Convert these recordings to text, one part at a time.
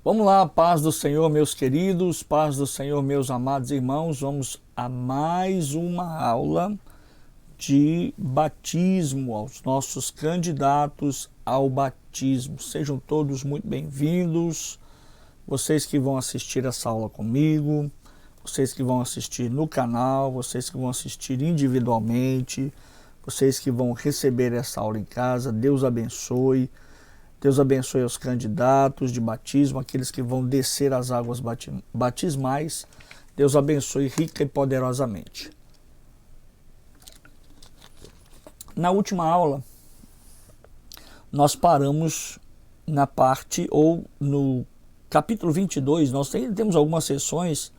Vamos lá, paz do Senhor, meus queridos, paz do Senhor, meus amados irmãos. Vamos a mais uma aula de batismo aos nossos candidatos ao batismo. Sejam todos muito bem-vindos. Vocês que vão assistir essa aula comigo, vocês que vão assistir no canal, vocês que vão assistir individualmente, vocês que vão receber essa aula em casa, Deus abençoe. Deus abençoe os candidatos de batismo, aqueles que vão descer as águas batismais. Deus abençoe rica e poderosamente. Na última aula, nós paramos na parte, ou no capítulo 22, nós temos algumas sessões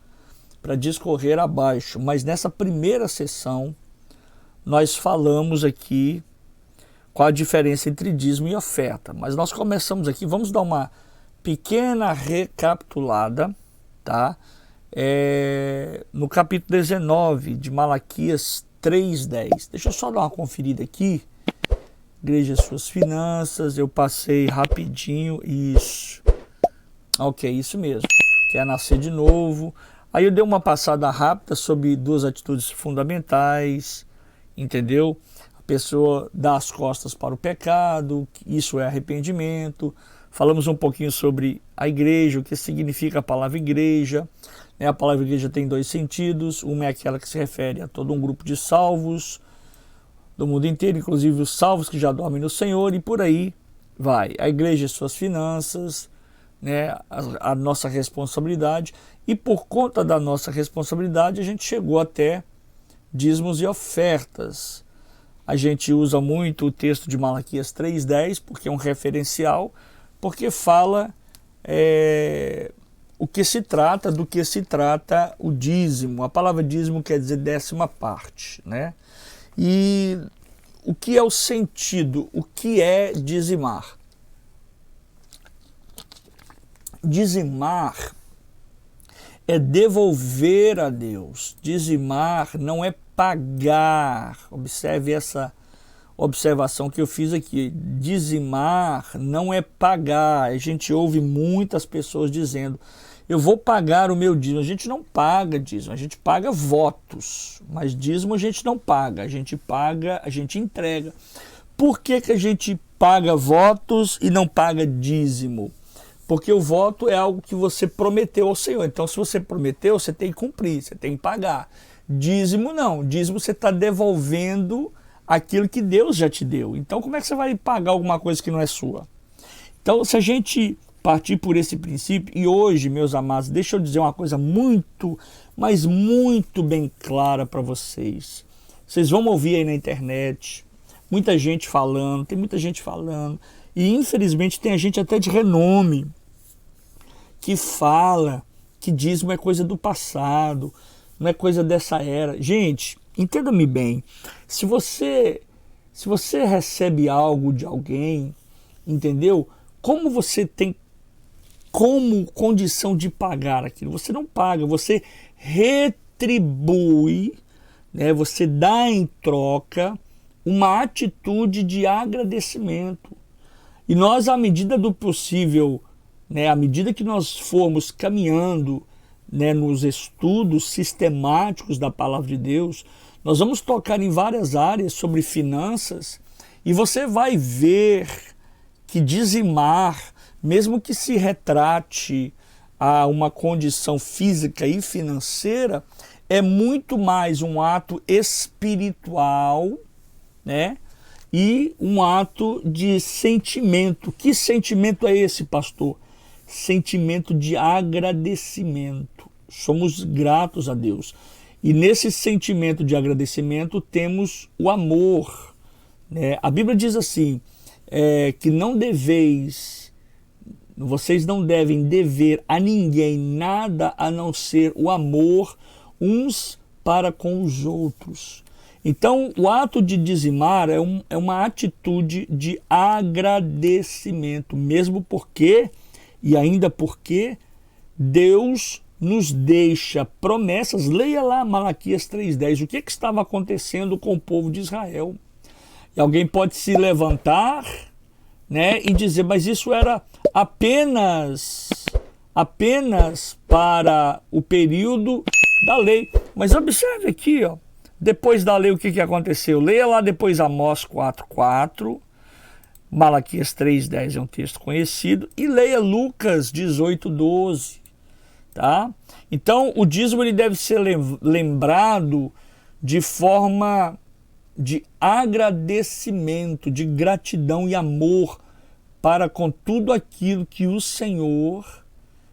para discorrer abaixo, mas nessa primeira sessão, nós falamos aqui qual a diferença entre dízimo e oferta. Mas nós começamos aqui, vamos dar uma pequena recapitulada, tá? No capítulo 19 de Malaquias 3:10. Deixa eu só dar uma conferida aqui. Igreja, suas finanças, eu passei rapidinho, isso. Ok, isso mesmo. Quer nascer de novo. Aí eu dei uma passada rápida sobre duas atitudes fundamentais, entendeu? Pessoa dá as costas para o pecado, isso é arrependimento. Falamos um pouquinho sobre a igreja, o que significa a palavra igreja. A palavra igreja tem dois sentidos. Uma é aquela que se refere a todo um grupo de salvos do mundo inteiro, inclusive os salvos que já dormem no Senhor, e por aí vai. A igreja e suas finanças, né, a nossa responsabilidade. E por conta da nossa responsabilidade, a gente chegou até dízimos e ofertas. A gente usa muito o texto de Malaquias 3:10, porque é um referencial, porque fala do que se trata o dízimo. A palavra dízimo quer dizer 10ª parte, né? E o que é o sentido? O que é dizimar? Dizimar é devolver a Deus. Dizimar não é pagar. Observe essa observação que eu fiz aqui. Dizimar não é pagar. A gente ouve muitas pessoas dizendo: eu vou pagar o meu dízimo. A gente não paga dízimo, a gente paga votos, mas dízimo a gente não paga, a gente paga, a gente entrega. Por que a gente paga votos e não paga dízimo? Porque o voto é algo que você prometeu ao Senhor. Então, se você prometeu, você tem que cumprir, você tem que pagar. Dízimo não. Dízimo você está devolvendo aquilo que Deus já te deu. Então, como é que você vai pagar alguma coisa que não é sua? Então, se a gente partir por esse princípio, e hoje, meus amados, deixa eu dizer uma coisa muito, mas muito bem clara para vocês. Vocês vão ouvir aí na internet, muita gente falando, tem muita gente falando, e infelizmente tem a gente até de renome que fala que dízimo é coisa do passado, não é coisa dessa era. Gente, entenda-me bem, se você recebe algo de alguém, entendeu? Como você tem como condição de pagar aquilo? Você não paga, você retribui, né? Você dá em troca uma atitude de agradecimento. E nós, à medida do possível, né, à medida que nós formos caminhando, né, nos estudos sistemáticos da Palavra de Deus, nós vamos tocar em várias áreas sobre finanças, e você vai ver que dizimar, mesmo que se retrate a uma condição física e financeira, é muito mais um ato espiritual, né? E um ato de sentimento. Que sentimento é esse, pastor? Sentimento de agradecimento. Somos gratos a Deus. E nesse sentimento de agradecimento temos o amor, né? A Bíblia diz assim, que vocês não devem dever a ninguém nada a não ser o amor uns para com os outros. Então, o ato de dizimar é uma atitude de agradecimento, mesmo porque, e ainda porque, Deus nos deixa promessas. Leia lá Malaquias 3:10, o que estava acontecendo com o povo de Israel. E alguém pode se levantar, né, e dizer, mas isso era apenas apenas para o período da lei. Mas observe aqui, ó, depois da lei o que aconteceu? Leia lá depois Amós 4:4, Malaquias 3:10 é um texto conhecido, e leia Lucas 18:12, tá? Então o dízimo ele deve ser lembrado de forma de agradecimento, de gratidão e amor para com tudo aquilo que o Senhor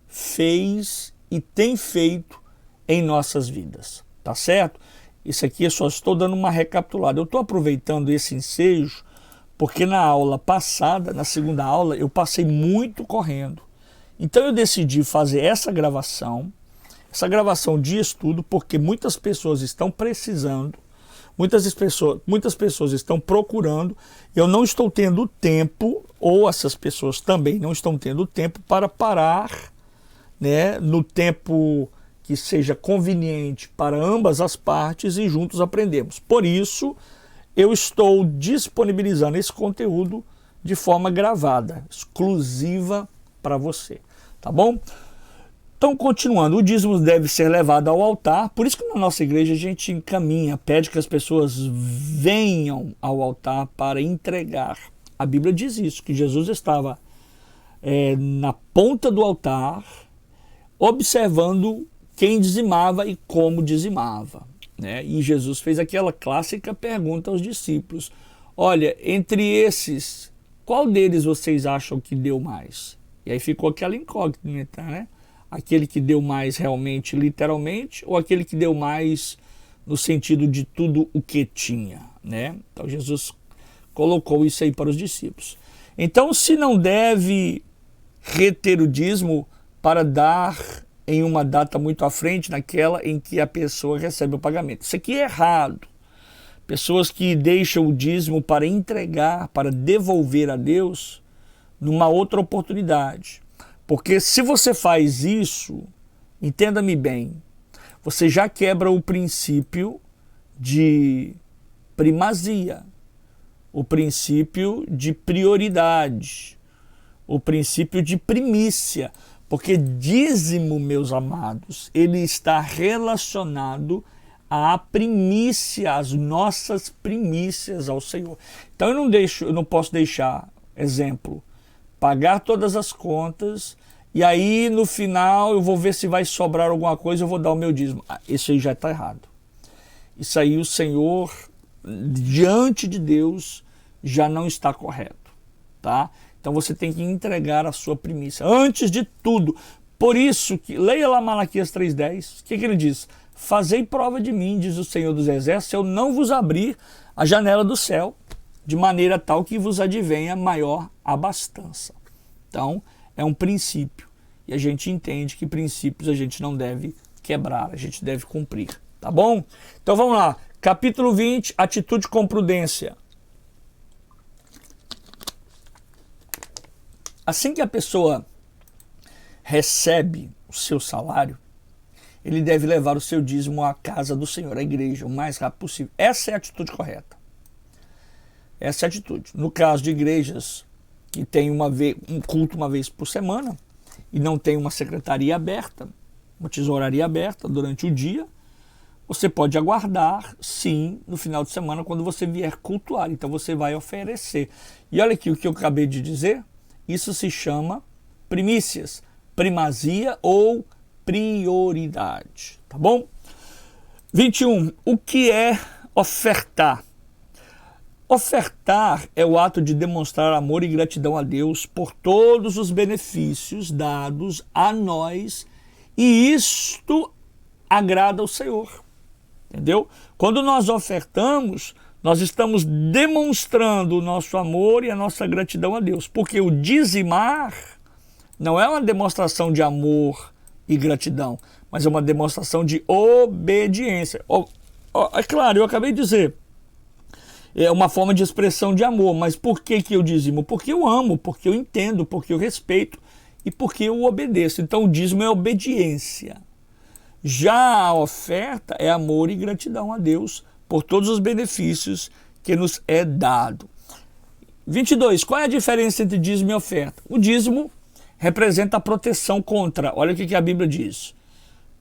fez e tem feito em nossas vidas, tá certo? Isso aqui eu só estou dando uma recapitulada. Eu estou aproveitando esse ensejo porque na aula passada, na segunda aula, eu passei muito correndo. Então eu decidi fazer essa gravação de estudo, porque muitas pessoas estão precisando, muitas pessoas estão procurando, eu não estou tendo tempo, ou essas pessoas também não estão tendo tempo para parar, né, no tempo que seja conveniente para ambas as partes e juntos aprendemos. Por isso, eu estou disponibilizando esse conteúdo de forma gravada, exclusiva para você, tá bom? Então, continuando, o dízimo deve ser levado ao altar, por isso que na nossa igreja a gente encaminha, pede que as pessoas venham ao altar para entregar. A Bíblia diz isso, que Jesus estava na ponta do altar, observando quem dizimava e como dizimava, né? E Jesus fez aquela clássica pergunta aos discípulos: olha, entre esses, qual deles vocês acham que deu mais? E aí ficou aquela incógnita, né? Aquele que deu mais realmente, literalmente, ou aquele que deu mais no sentido de tudo o que tinha, né? Então Jesus colocou isso aí para os discípulos. Então, se não deve reter o dízimo para dar em uma data muito à frente, naquela em que a pessoa recebe o pagamento. Isso aqui é errado. Pessoas que deixam o dízimo para entregar, para devolver a Deus numa outra oportunidade. Porque se você faz isso, entenda-me bem, você já quebra o princípio de primazia, o princípio de prioridade, o princípio de primícia. Porque dízimo, meus amados, ele está relacionado à primícia, às nossas primícias ao Senhor. Então eu não posso deixar, exemplo, pagar todas as contas e aí no final eu vou ver se vai sobrar alguma coisa, eu vou dar o meu dízimo. Isso aí já está errado. Isso aí o Senhor, diante de Deus, já não está correto, tá? Então você tem que entregar a sua primícia, antes de tudo. Por isso, que leia lá Malaquias 3:10, o que ele diz? Fazei prova de mim, diz o Senhor dos Exércitos, se eu não vos abrir a janela do céu, de maneira tal que vos advenha maior abastança. Então, é um princípio. E a gente entende que princípios a gente não deve quebrar, a gente deve cumprir. Tá bom? Então vamos lá. Capítulo 20, atitude com prudência. Assim que a pessoa recebe o seu salário, ele deve levar o seu dízimo à casa do Senhor, à igreja, o mais rápido possível. Essa é a atitude correta. Essa é a atitude. No caso de igrejas que tem um culto uma vez por semana e não tem uma secretaria aberta, uma tesouraria aberta durante o dia, você pode aguardar, sim, no final de semana, quando você vier cultuar. Então você vai oferecer. E olha aqui o que eu acabei de dizer. Isso se chama primícias, primazia ou prioridade, tá bom? 21. O que é ofertar? Ofertar é o ato de demonstrar amor e gratidão a Deus por todos os benefícios dados a nós, e isto agrada ao Senhor, entendeu? Quando nós ofertamos, nós estamos demonstrando o nosso amor e a nossa gratidão a Deus, porque o dizimar não é uma demonstração de amor e gratidão, mas é uma demonstração de obediência. É claro, eu acabei de dizer, é uma forma de expressão de amor, mas por que eu dizimo? Porque eu amo, porque eu entendo, porque eu respeito e porque eu obedeço. Então o dízimo é obediência. Já a oferta é amor e gratidão a Deus por todos os benefícios que nos é dado. 22. Qual é a diferença entre dízimo e oferta? O dízimo representa a proteção contra, olha o que a Bíblia diz,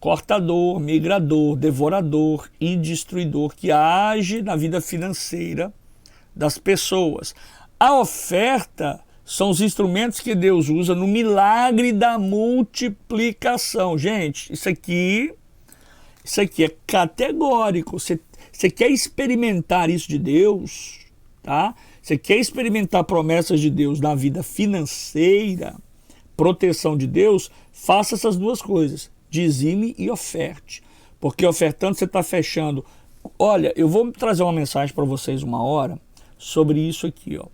cortador, migrador, devorador e destruidor que age na vida financeira das pessoas. A oferta são os instrumentos que Deus usa no milagre da multiplicação. Gente, isso aqui é categórico. Você quer experimentar isso de Deus, tá? Você quer experimentar promessas de Deus na vida financeira, proteção de Deus, faça essas duas coisas, dizime e oferte, porque ofertando você está fechando. Olha, eu vou trazer uma mensagem para vocês uma hora sobre isso aqui, ó,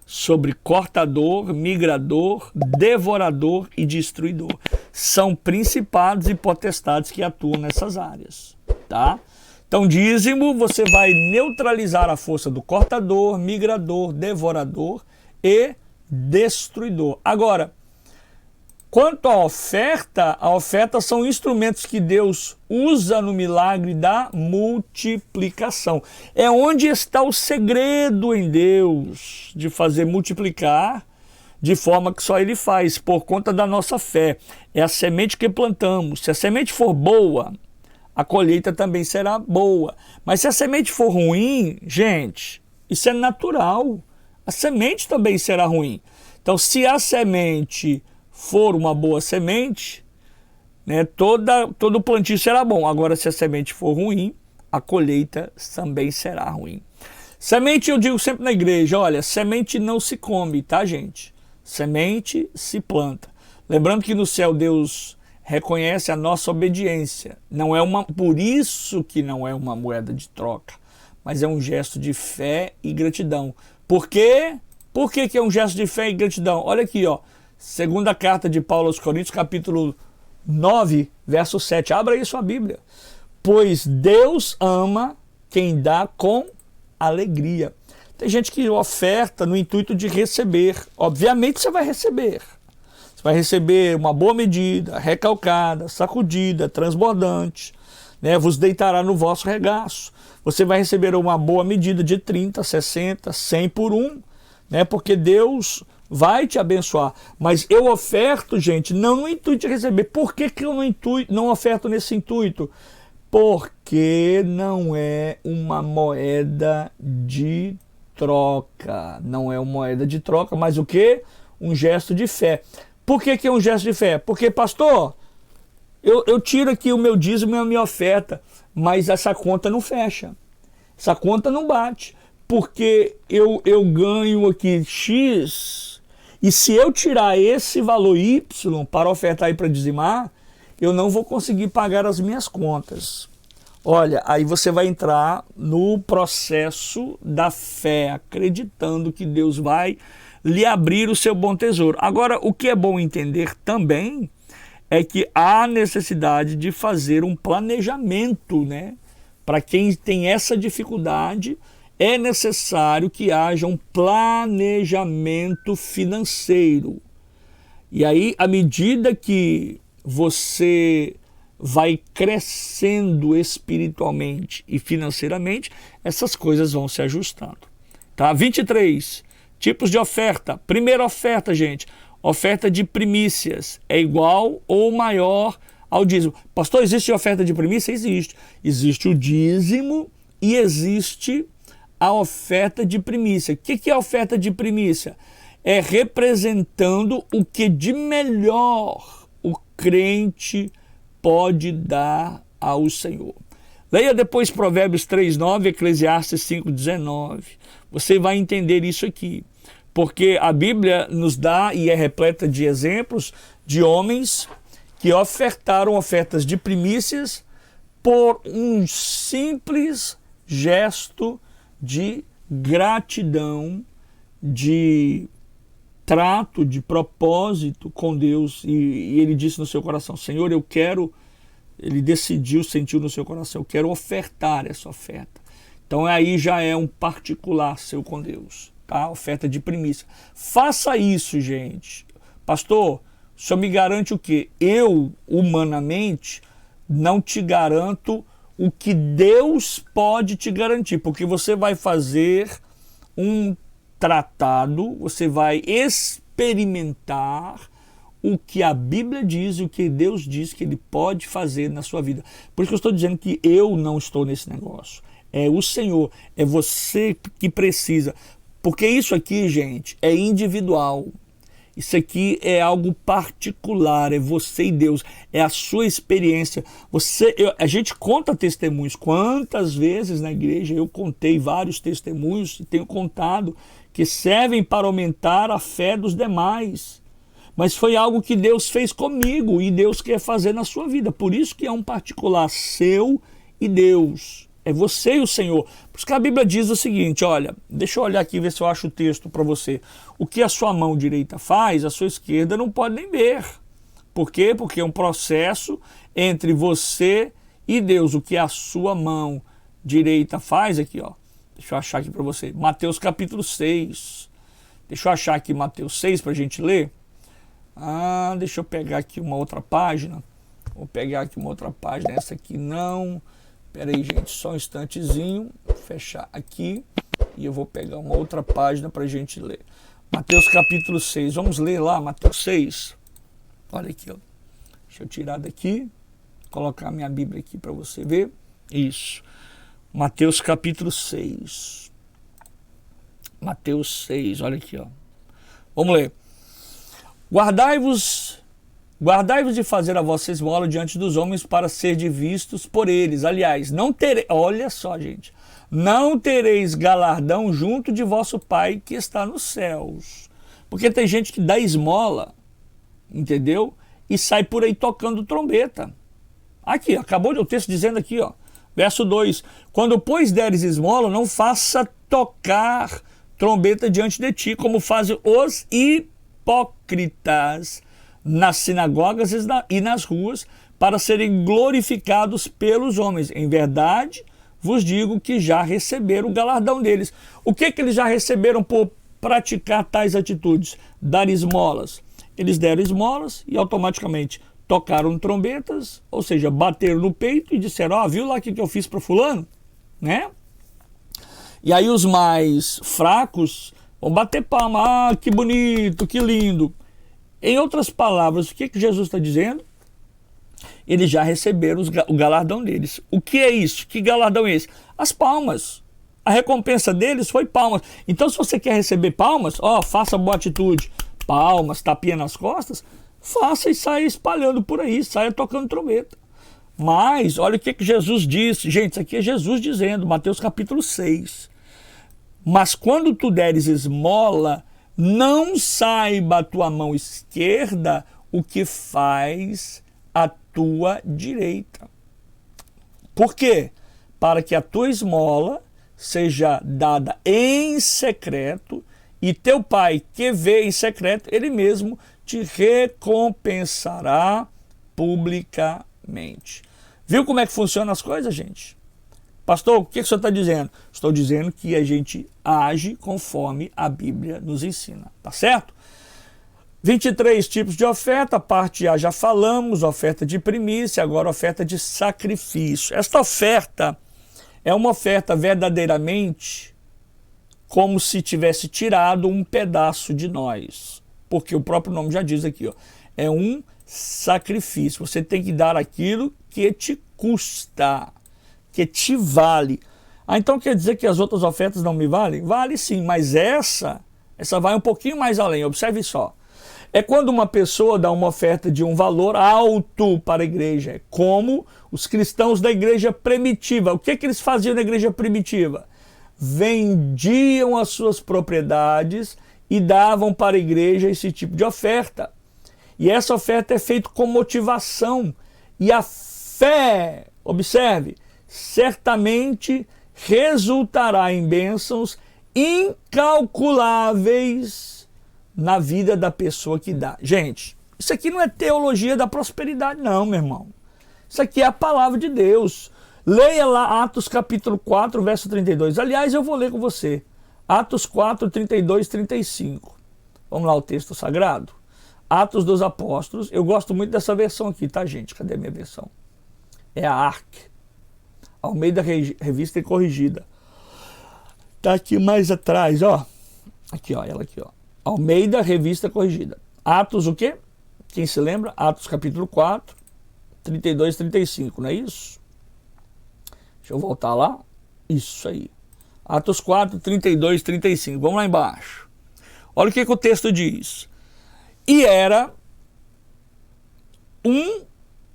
sobre cortador, migrador, devorador e destruidor. São principados e potestades que atuam nessas áreas, tá? Então, dízimo, você vai neutralizar a força do cortador, migrador, devorador e destruidor. Agora, quanto à oferta são instrumentos que Deus usa no milagre da multiplicação. É onde está o segredo em Deus de fazer multiplicar de forma que só Ele faz, por conta da nossa fé. É a semente que plantamos. Se a semente for boa, a colheita também será boa. Mas se a semente for ruim, gente, isso é natural. A semente também será ruim. Então, se a semente for uma boa semente, né, todo plantio será bom. Agora, se a semente for ruim, a colheita também será ruim. Semente, eu digo sempre na igreja, olha, semente não se come, tá, gente? Semente se planta. Lembrando que no céu Deus reconhece a nossa obediência. Por isso que não é uma moeda de troca, mas é um gesto de fé e gratidão. Por quê? Por que é um gesto de fé e gratidão? Olha aqui, ó. Segunda carta de Paulo aos Coríntios, capítulo 9, verso 7. Abra aí sua Bíblia. Pois Deus ama quem dá com alegria. Tem gente que oferta no intuito de receber. Obviamente você vai receber. Você vai receber uma boa medida, recalcada, sacudida, transbordante, né? Vos deitará no vosso regaço. Você vai receber uma boa medida de 30, 60, 100 por um, né? Porque Deus vai te abençoar. Mas eu oferto, gente, não no intuito de receber. Por que eu não oferto nesse intuito? Porque não é uma moeda de troca. Não é uma moeda de troca, mas o quê? Um gesto de fé. Por que é um gesto de fé? Porque, pastor, eu tiro aqui o meu dízimo e a minha oferta, mas essa conta não fecha. Essa conta não bate. Porque eu ganho aqui X, e se eu tirar esse valor Y para ofertar e para dizimar, eu não vou conseguir pagar as minhas contas. Olha, aí você vai entrar no processo da fé, acreditando que Deus vai lhe abrir o seu bom tesouro. Agora, o que é bom entender também é que há necessidade de fazer um planejamento, né? Para quem tem essa dificuldade, é necessário que haja um planejamento financeiro. E aí, à medida que você vai crescendo espiritualmente e financeiramente, essas coisas vão se ajustando. Tá? 23 tipos de oferta. Primeira oferta, gente, oferta de primícias. É igual ou maior ao dízimo. Pastor, existe oferta de primícia? Existe. Existe o dízimo e existe a oferta de primícia. O que é a oferta de primícia? É representando o que de melhor o crente pode dar ao Senhor. Leia depois Provérbios 3:9, Eclesiastes 5:19. Você vai entender isso aqui. Porque a Bíblia nos dá e é repleta de exemplos de homens que ofertaram ofertas de primícias por um simples gesto de gratidão, de trato, de propósito com Deus. E ele disse no seu coração, Senhor, eu quero, ele decidiu, sentiu no seu coração, eu quero ofertar essa oferta. Então aí já é um particular seu com Deus, tá? Oferta de primícia. Faça isso, gente. Pastor, o senhor me garante o quê? Eu, humanamente, não te garanto o que Deus pode te garantir, porque você vai fazer um tratado, você vai experimentar o que a Bíblia diz e o que Deus diz que ele pode fazer na sua vida. Por isso que eu estou dizendo que eu não estou nesse negócio. É o Senhor, é você que precisa. Porque isso aqui, gente, é individual. Isso aqui é algo particular, é você e Deus, é a sua experiência. A gente conta testemunhos. Quantas vezes na igreja eu contei vários testemunhos e tenho contado que servem para aumentar a fé dos demais. Mas foi algo que Deus fez comigo e Deus quer fazer na sua vida. Por isso que é um particular seu e Deus. É você e o Senhor. Por isso que a Bíblia diz o seguinte, olha, deixa eu olhar aqui e ver se eu acho o texto para você. O que a sua mão direita faz, a sua esquerda não pode nem ver. Por quê? Porque é um processo entre você e Deus. O que a sua mão direita faz aqui, ó. Deixa eu achar aqui para você. Mateus capítulo 6. Deixa eu achar aqui Mateus 6 para a gente ler. Deixa eu pegar aqui uma outra página. Vou pegar aqui uma outra página. Essa aqui não. Espera aí, gente, só um instantezinho. Vou fechar aqui e eu vou pegar uma outra página para a gente ler. Mateus capítulo 6. Vamos ler lá, Mateus 6. Olha aqui, ó. Deixa eu tirar daqui. Colocar minha Bíblia aqui para você ver. Isso. Mateus capítulo 6. Mateus 6, olha aqui, ó. Vamos ler. Guardai-vos de fazer a vossa esmola diante dos homens para serdes vistos por eles. Aliás, não tereis, olha só, gente, não tereis galardão junto de vosso Pai que está nos céus. Porque tem gente que dá esmola, entendeu? E sai por aí tocando trombeta. Aqui, acabou o texto dizendo aqui, ó, verso 2. Quando, pois, deres esmola, não faça tocar trombeta diante de ti, como fazem os hipócritas nas sinagogas e nas ruas, para serem glorificados pelos homens. Em verdade, vos digo que já receberam o galardão deles. O que eles já receberam por praticar tais atitudes? Dar esmolas. Eles deram esmolas e automaticamente tocaram trombetas, ou seja, bateram no peito e disseram, viu lá o que eu fiz para fulano? Né? E aí os mais fracos vão bater palma, que bonito, que lindo. Em outras palavras, o que Jesus está dizendo? Eles já receberam o galardão deles. O que é isso? Que galardão é esse? As palmas. A recompensa deles foi palmas. Então, se você quer receber palmas, faça boa atitude. Palmas, tapinha nas costas, faça e saia espalhando por aí, saia tocando trombeta. Mas, olha o que Jesus disse. Gente, isso aqui é Jesus dizendo, Mateus capítulo 6. Mas quando tu deres esmola, não saiba a tua mão esquerda o que faz a tua direita. Por quê? Para que a tua esmola seja dada em secreto e teu pai que vê em secreto, ele mesmo te recompensará publicamente. Viu como é que funcionam as coisas, gente? Pastor, o que o senhor está dizendo? Estou dizendo que a gente age conforme a Bíblia nos ensina, tá certo? 23 tipos de oferta, parte A já falamos, oferta de primícia, agora oferta de sacrifício. Esta oferta é uma oferta verdadeiramente como se tivesse tirado um pedaço de nós, porque o próprio nome já diz aqui, ó, é um sacrifício. Você tem que dar aquilo que te custa, que te vale. Então quer dizer que as outras ofertas não me valem? Vale sim, mas essa vai um pouquinho mais além. Observe só. É quando uma pessoa dá uma oferta de um valor alto para a igreja. É como os cristãos da igreja primitiva. O que eles faziam na igreja primitiva? Vendiam as suas propriedades e davam para a igreja esse tipo de oferta. E essa oferta é feita com motivação. E a fé, observe, certamente resultará em bênçãos incalculáveis na vida da pessoa que dá. Gente, isso aqui não é teologia da prosperidade não, meu irmão. Isso aqui é a palavra de Deus. Leia lá Atos capítulo 4, verso 32. Aliás, eu vou ler com você. Atos 4, 32, 35. Vamos lá, o texto sagrado. Atos dos Apóstolos. Eu gosto muito dessa versão aqui, tá, gente? Cadê a minha versão? É a ARC. Almeida Revista e Corrigida. Tá aqui mais atrás, ó. Aqui, ó, ela aqui, ó. Almeida Revista Corrigida. Atos o quê? Quem se lembra? Atos capítulo 4, 32 e 35, não é isso? Deixa eu voltar lá. Isso aí. Atos 4, 32 e 35. Vamos lá embaixo. Olha o que o texto diz. E era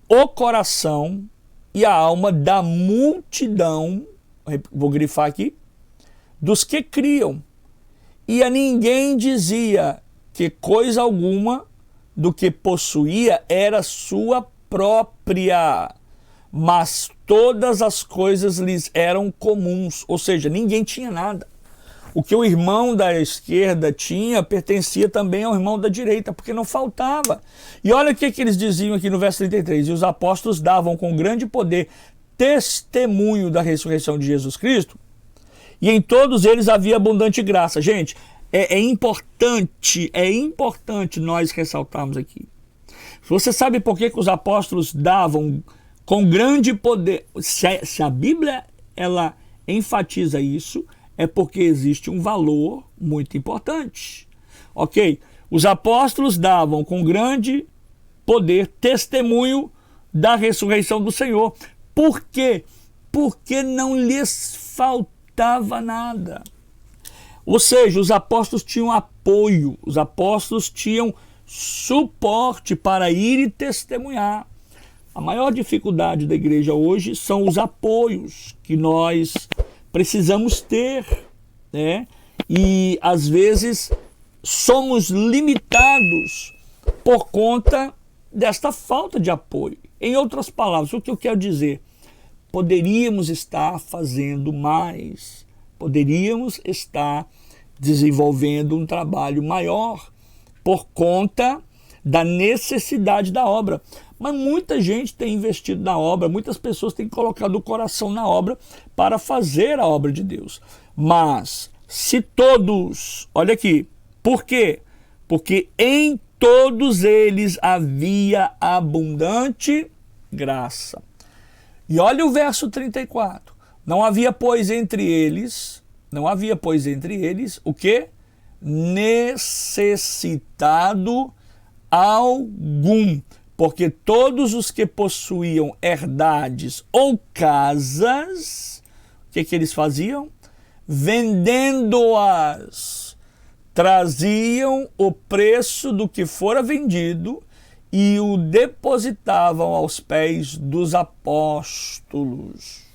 o coração e a alma da multidão, vou grifar aqui, dos que criam. E a ninguém dizia que coisa alguma do que possuía era sua própria, mas todas as coisas lhes eram comuns, ou seja, ninguém tinha nada. O que o irmão da esquerda tinha pertencia também ao irmão da direita, porque não faltava. E olha o que eles diziam aqui no verso 33. E os apóstolos davam com grande poder testemunho da ressurreição de Jesus Cristo, e em todos eles havia abundante graça. Gente, é importante nós ressaltarmos aqui. Você sabe por que os apóstolos davam com grande poder? Se a Bíblia ela enfatiza isso, é porque existe um valor muito importante. Ok? Os apóstolos davam com grande poder testemunho da ressurreição do Senhor. Por quê? Porque não lhes faltava nada. Ou seja, os apóstolos tinham apoio, os apóstolos tinham suporte para ir e testemunhar. A maior dificuldade da igreja hoje são os apoios que nós precisamos ter, né? E às vezes somos limitados por conta desta falta de apoio. Em outras palavras, o que eu quero dizer? Poderíamos estar fazendo mais, poderíamos estar desenvolvendo um trabalho maior por conta da necessidade da obra. Mas muita gente tem investido na obra, muitas pessoas têm colocado o coração na obra para fazer a obra de Deus. Mas se todos, olha aqui, por quê? Porque em todos eles havia abundante graça. E olha o verso 34. Não havia, pois, entre eles o quê? Necessitado algum, porque todos os que possuíam herdades ou casas, o que eles faziam? Vendendo-as, traziam o preço do que fora vendido e o depositavam aos pés dos apóstolos.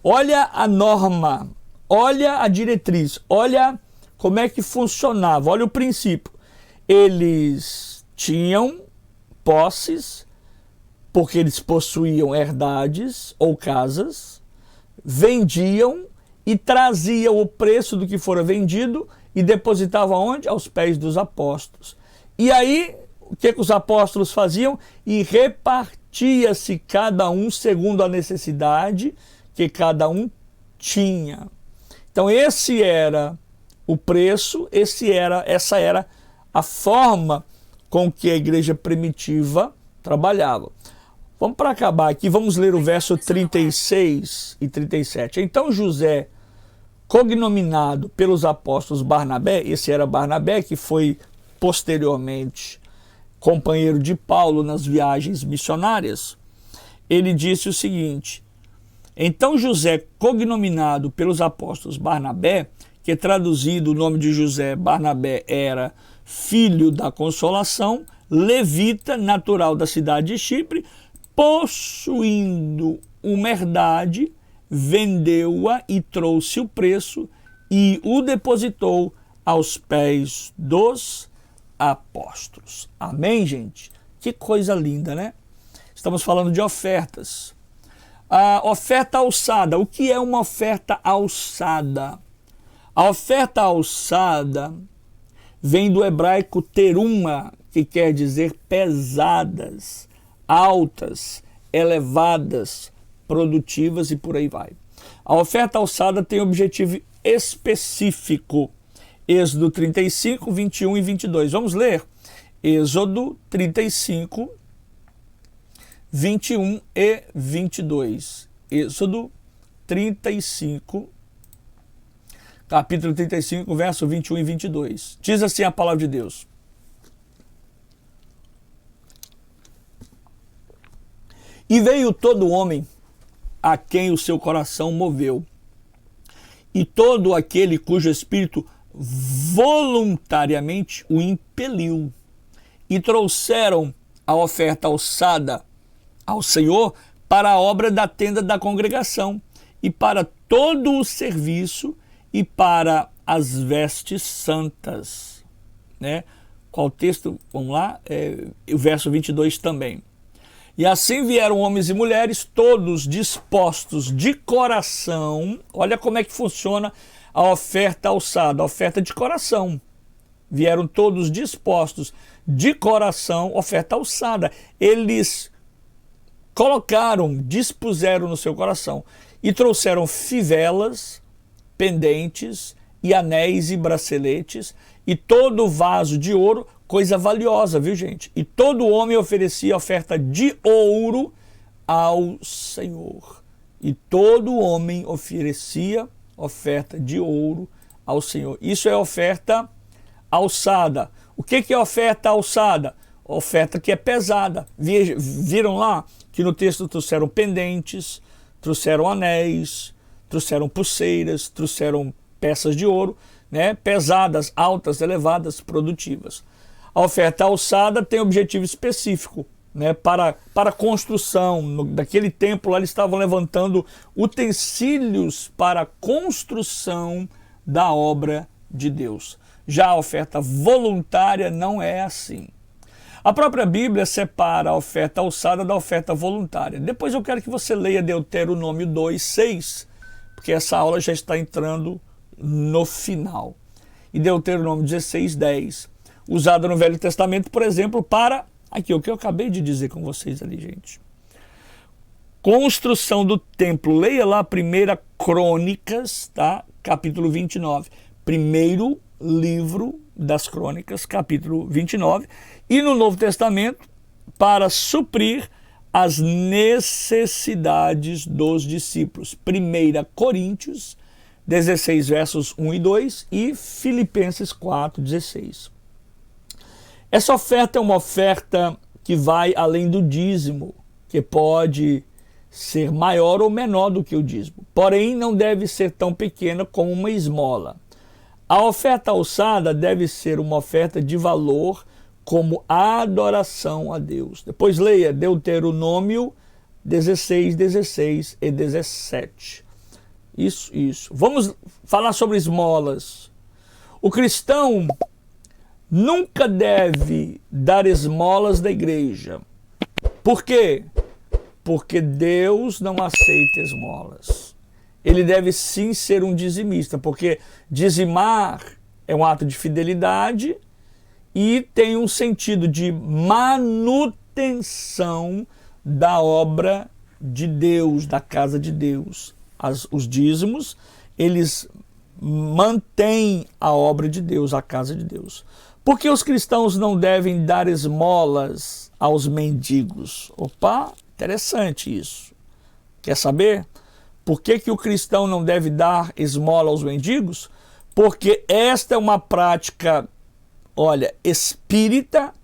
Olha a norma, olha a diretriz, olha como é que funcionava, olha o princípio. Eles tinham posses, porque eles possuíam herdades ou casas, vendiam e traziam o preço do que fora vendido e depositavam onde? Aos pés dos apóstolos. E aí, o que os apóstolos faziam? E repartia-se cada um segundo a necessidade que cada um tinha. Então esse era o preço, essa era a forma com que a igreja primitiva trabalhava. Vamos para acabar aqui, vamos ler o verso 36 e 37. Então José, cognominado pelos apóstolos Barnabé, esse era Barnabé, que foi posteriormente companheiro de Paulo nas viagens missionárias, ele disse o seguinte: então José, cognominado pelos apóstolos Barnabé, que traduzido o nome de José, Barnabé, era filho da consolação, levita, natural da cidade de Chipre, possuindo uma herdade, vendeu-a e trouxe o preço e o depositou aos pés dos apóstolos. Amém, gente? Que coisa linda, né? Estamos falando de ofertas. A oferta alçada. O que é uma oferta alçada? A oferta alçada vem do hebraico teruma, que quer dizer pesadas, altas, elevadas, produtivas e por aí vai. A oferta alçada tem objetivo específico. Êxodo 35, 21 e 22. Vamos ler? Êxodo 35, 21 e 22. Êxodo 35, capítulo 35, verso 21 e 22. Diz assim a palavra de Deus: E veio todo homem a quem o seu coração moveu, e todo aquele cujo espírito voluntariamente o impeliu, e trouxeram a oferta alçada ao Senhor para a obra da tenda da congregação, e para todo o serviço, e para as vestes santas. Né? Qual texto? Vamos lá, o verso 22 também. E assim vieram homens e mulheres, todos dispostos de coração. Olha como é que funciona a oferta alçada, a oferta de coração. Vieram todos dispostos de coração, oferta alçada. Eles colocaram, dispuseram no seu coração e trouxeram fivelas, pendentes e anéis e braceletes e todo vaso de ouro, coisa valiosa, viu, gente? E todo homem oferecia oferta de ouro ao Senhor. E todo homem oferecia oferta de ouro ao Senhor. Isso é oferta alçada. O que é oferta alçada? Oferta que é pesada. Viram lá que no texto trouxeram pendentes, trouxeram anéis, trouxeram pulseiras, trouxeram peças de ouro, né? Pesadas, altas, elevadas, produtivas. A oferta alçada tem objetivo específico, né? Para a construção. Daquele templo lá eles estavam levantando utensílios para a construção da obra de Deus. Já a oferta voluntária não é assim. A própria Bíblia separa a oferta alçada da oferta voluntária. Depois eu quero que você leia Deuteronômio 2:6, porque essa aula já está entrando no final. E Deuteronômio 16:10, usada no Velho Testamento, por exemplo, para aqui o que eu acabei de dizer com vocês ali, gente. Construção do templo. Leia lá 1 Crônicas, tá? Capítulo 29. Primeiro livro das Crônicas, capítulo 29. E no Novo Testamento, para suprir as necessidades dos discípulos. 1 Coríntios 16, versos 1 e 2 e Filipenses 4:16. Essa oferta é uma oferta que vai além do dízimo, que pode ser maior ou menor do que o dízimo. Porém, não deve ser tão pequena como uma esmola. A oferta alçada deve ser uma oferta de valor como adoração a Deus. Depois leia Deuteronômio 16, 16 e 17. Isso. Vamos falar sobre esmolas. O cristão nunca deve dar esmolas da igreja. Por quê? Porque Deus não aceita esmolas. Ele deve sim ser um dizimista, porque dizimar é um ato de fidelidade e tem um sentido de manutenção da obra de Deus, da casa de Deus. Os dízimos, eles mantêm a obra de Deus, a casa de Deus. Por que os cristãos não devem dar esmolas aos mendigos? Opa, interessante isso. Quer saber? Por que o cristão não deve dar esmola aos mendigos? Porque esta é uma prática, espírita,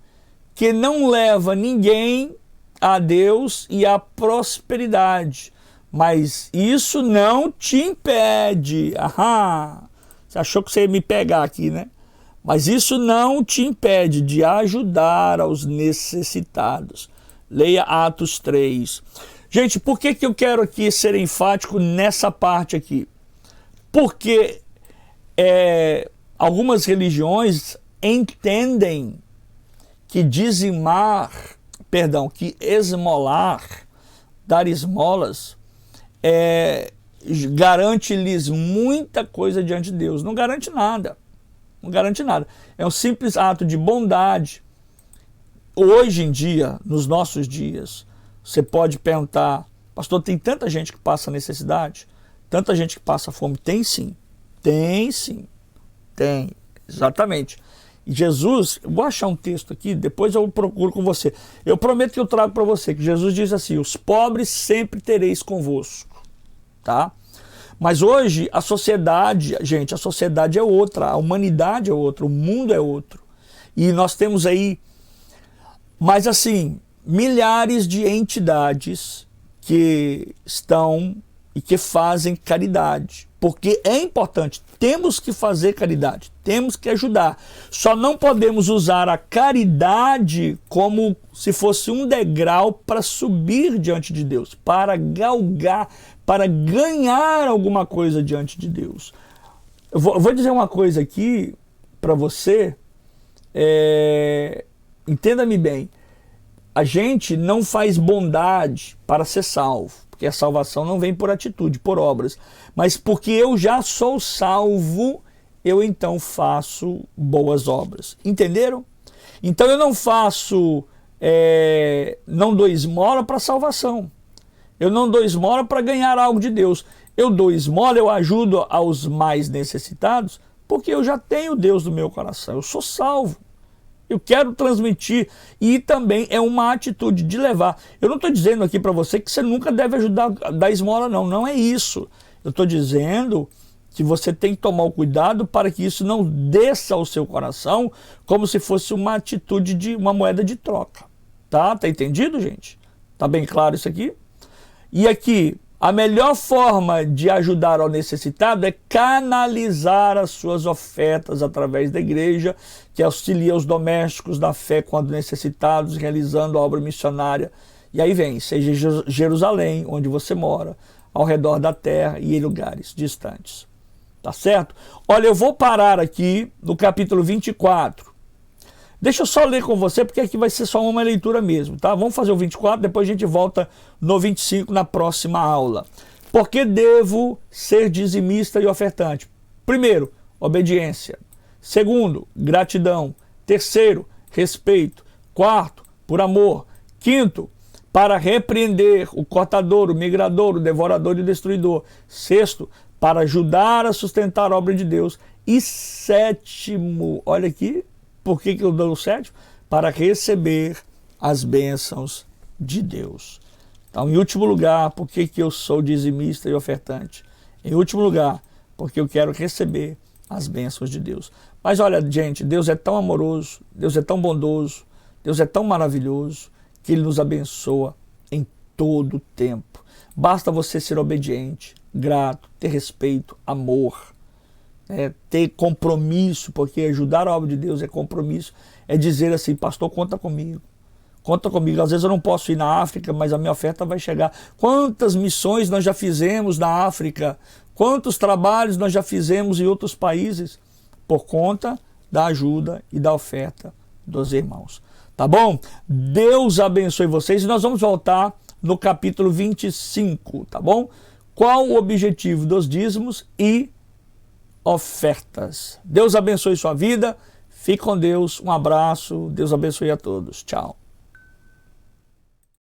que não leva ninguém a Deus e à prosperidade. Mas isso não te impede. Você achou que você ia me pegar aqui, né? Mas isso não te impede de ajudar aos necessitados. Leia Atos 3. Gente, por que eu quero aqui ser enfático nessa parte aqui? Porque algumas religiões entendem que que esmolar, dar esmolas, garante-lhes muita coisa diante de Deus. Não garante nada. Não garante nada. É um simples ato de bondade. Hoje em dia, nos nossos dias, você pode perguntar, pastor, tem tanta gente que passa necessidade? Tanta gente que passa fome? Tem sim. Tem sim. Tem. Exatamente. E Jesus, eu vou achar um texto aqui, depois eu procuro com você. Eu prometo que eu trago para você, que Jesus diz assim, os pobres sempre tereis convosco. Tá? Mas hoje a sociedade, gente, a sociedade é outra, a humanidade é outra, o mundo é outro. E nós temos aí, mas assim, milhares de entidades que estão e que fazem caridade, porque é importante, temos que fazer caridade, temos que ajudar, só não podemos usar a caridade como se fosse um degrau para subir diante de Deus, para galgar, para ganhar alguma coisa diante de Deus. Eu vou dizer uma coisa aqui para você, entenda-me bem, a gente não faz bondade para ser salvo, porque a salvação não vem por atitude, por obras, mas porque eu já sou salvo, eu então faço boas obras. Entenderam? Então eu não faço, não dou esmola para salvação, eu não dou esmola para ganhar algo de Deus, eu dou esmola, eu ajudo aos mais necessitados, porque eu já tenho Deus no meu coração, eu sou salvo. Eu quero transmitir, e também é uma atitude de levar. Eu não estou dizendo aqui para você que você nunca deve ajudar a dar esmola, não. Não é isso. Eu estou dizendo que você tem que tomar o cuidado para que isso não desça ao seu coração como se fosse uma atitude de uma moeda de troca. Tá? Tá entendido, gente? Tá bem claro isso aqui? E aqui, a melhor forma de ajudar ao necessitado é canalizar as suas ofertas através da igreja, que auxilia os domésticos da fé quando necessitados, realizando a obra missionária. E aí vem, seja Jerusalém, onde você mora, ao redor da terra e em lugares distantes. Tá certo? Olha, eu vou parar aqui no capítulo 24. Deixa eu só ler com você, porque aqui vai ser só uma leitura mesmo, tá? Vamos fazer o 24, depois a gente volta no 25 na próxima aula. Por que devo ser dizimista e ofertante? Primeiro, obediência. Segundo, gratidão. Terceiro, respeito. Quarto, por amor. Quinto, para repreender o cortador, o migrador, o devorador e o destruidor. Sexto, para ajudar a sustentar a obra de Deus. E sétimo, olha aqui, por que eu dou o sétimo? Para receber as bênçãos de Deus. Então, em último lugar, por que eu sou dizimista e ofertante? Em último lugar, porque eu quero receber as bênçãos de Deus. Mas olha, gente, Deus é tão amoroso, Deus é tão bondoso, Deus é tão maravilhoso, que Ele nos abençoa em todo o tempo. Basta você ser obediente, grato, ter respeito, amor, ter compromisso, porque ajudar a obra de Deus é compromisso, é dizer assim, pastor, conta comigo. Conta comigo, às vezes eu não posso ir na África, mas a minha oferta vai chegar. Quantas missões nós já fizemos na África? Quantos trabalhos nós já fizemos em outros países? Por conta da ajuda e da oferta dos irmãos. Tá bom? Deus abençoe vocês e nós vamos voltar no capítulo 25, tá bom? Qual o objetivo dos dízimos e ofertas? Deus abençoe sua vida. Fique com Deus. Um abraço. Deus abençoe a todos. Tchau.